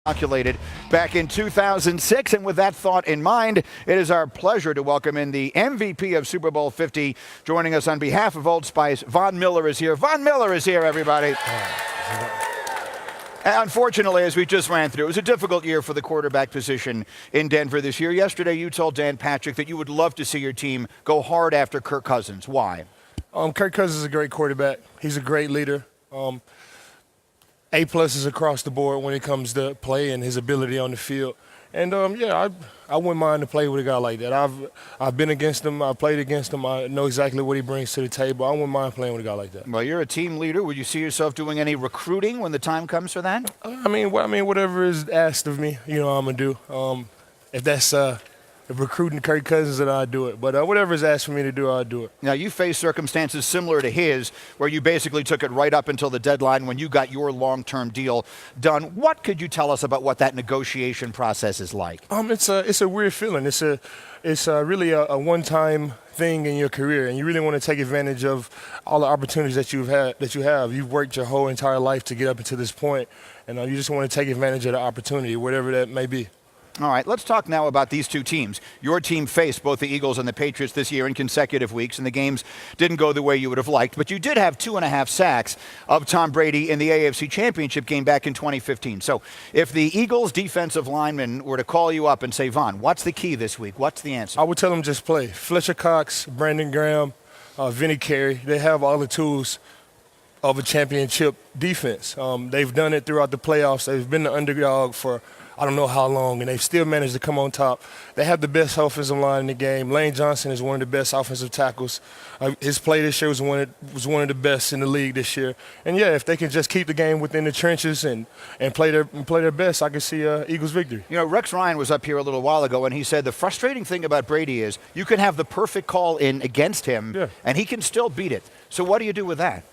calculated back in 2006. And with that thought in mind, it is our pleasure to welcome in the MVP of Super Bowl 50. Joining us on behalf of Old Spice, Von Miller is here. Von Miller is here, everybody. Unfortunately, as we just ran through, it was a difficult year for the quarterback position in Denver this year. Yesterday, you told Dan Patrick that you would love to see your team go hard after Kirk Cousins. Why? Kirk Cousins is a great quarterback. He's a great leader. A-pluses across the board when it comes to play and his ability on the field. And, I wouldn't mind to play with a guy like that. I've been against him. I've played against him. I know exactly what he brings to the table. I wouldn't mind playing with a guy like that. Well, you're a team leader. Would you see yourself doing any recruiting when the time comes for that? Whatever is asked of me, I'm going to do. If that's recruiting Kirk Cousins, then I'll do it. But whatever is asked for me to do, I'll do it. Now, you face circumstances similar to his, where you basically took it right up until the deadline when you got your long-term deal done. What could you tell us about what that negotiation process is like? It's a weird feeling. It's really a one-time thing in your career, and you really want to take advantage of all the opportunities that you have. You've worked your whole entire life to get up until this point, and you just want to take advantage of the opportunity, whatever that may be. All right, let's talk now about these two teams. Your team faced both the Eagles and the Patriots this year in consecutive weeks, and the games didn't go the way you would have liked, but you did have 2.5 sacks of Tom Brady in the AFC Championship game back in 2015. So if the Eagles defensive linemen were to call you up and say, Von, what's the key this week? What's the answer? I would tell them just play. Fletcher Cox, Brandon Graham, Vinny Carey, they have all the tools of a championship defense. They've done it throughout the playoffs. They've been the underdog for I don't know how long, and they've still managed to come on top. They have the best offensive line in the game. Lane Johnson is one of the best offensive tackles. His play this year was one of the best in the league this year. And, if they can just keep the game within the trenches and play their best, I can see Eagles victory. Rex Ryan was up here a little while ago, and he said the frustrating thing about Brady is you can have the perfect call in against him, and he can still beat it. So what do you do with that?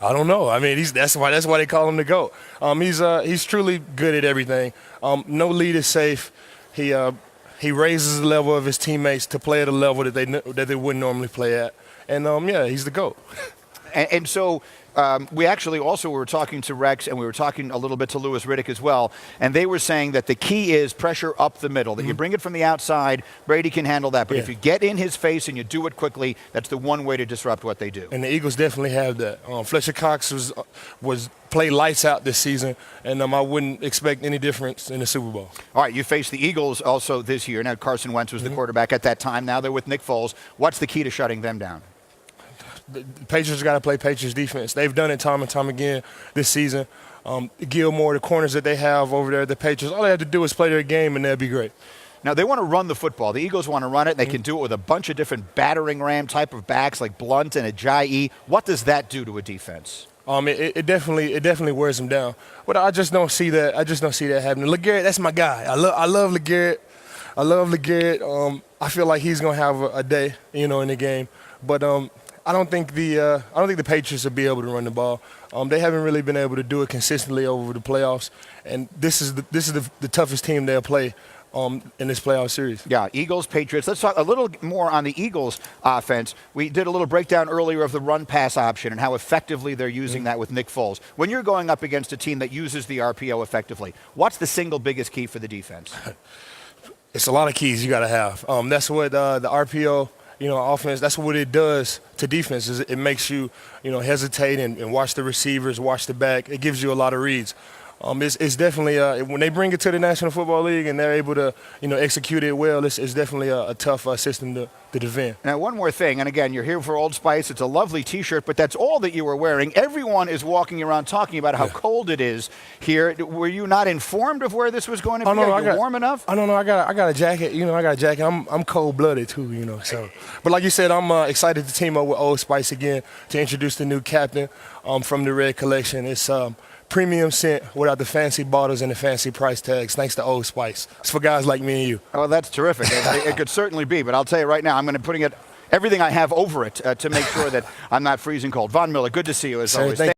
I don't know. That's why they call him the GOAT. He's truly good at everything. No lead is safe. He raises the level of his teammates to play at a level that they wouldn't normally play at. And he's the GOAT. And so we actually also were talking to Rex, and we were talking a little bit to Louis Riddick as well, and they were saying that the key is pressure up the middle, that you bring it from the outside, Brady can handle that, but if you get in his face and you do it quickly, that's the one way to disrupt what they do. And the Eagles definitely have that. Fletcher Cox was played lights out this season, and I wouldn't expect any difference in the Super Bowl. All right, you faced the Eagles also this year. Now Carson Wentz was the quarterback at that time. Now they're with Nick Foles. What's the key to shutting them down? The Patriots got to play Patriots defense. They've done it time and time again this season. Gilmore, the corners that they have over there, the Patriots, all they have to do is play their game, and they'll be great. Now, they want to run the football. The Eagles want to run it, and they can do it with a bunch of different battering ram type of backs like Blunt and Ajayi. What does that do to a defense? It definitely wears them down. But I just don't see that. Happening. LeGarrette, that's my guy. I love LeGarrette. I feel like he's gonna have a day, in the game. But I don't think the Patriots will be able to run the ball. They haven't really been able to do it consistently over the playoffs, and this is the toughest team they'll play in this playoff series. Yeah, Eagles, Patriots. Let's talk a little more on the Eagles offense. We did a little breakdown earlier of the run-pass option and how effectively they're using that with Nick Foles. When you're going up against a team that uses the RPO effectively, what's the single biggest key for the defense? It's a lot of keys you got to have. That's what the RPO. Offense, that's what it does to defense. Is it makes you, hesitate and watch the receivers, watch the back. It gives you a lot of reads. It's definitely when they bring it to the National Football League and they're able to, execute it well. It's definitely a tough system to defend. Now, one more thing, and again, you're here for Old Spice. It's a lovely T-shirt, but that's all that you were wearing. Everyone is walking around talking about how cold it is here. Were you not informed of where this was going to be? Are you warm enough? I don't know. I got a jacket. I got a jacket. I'm cold-blooded too. So, but like you said, I'm excited to team up with Old Spice again to introduce the new captain from the Red Collection. It's premium scent without the fancy bottles and the fancy price tags, thanks to Old Spice. It's for guys like me and you. Oh, that's terrific. It could certainly be, but I'll tell you right now, I'm going to putting everything I have over it to make sure that I'm not freezing cold. Von Miller, good to see you as always.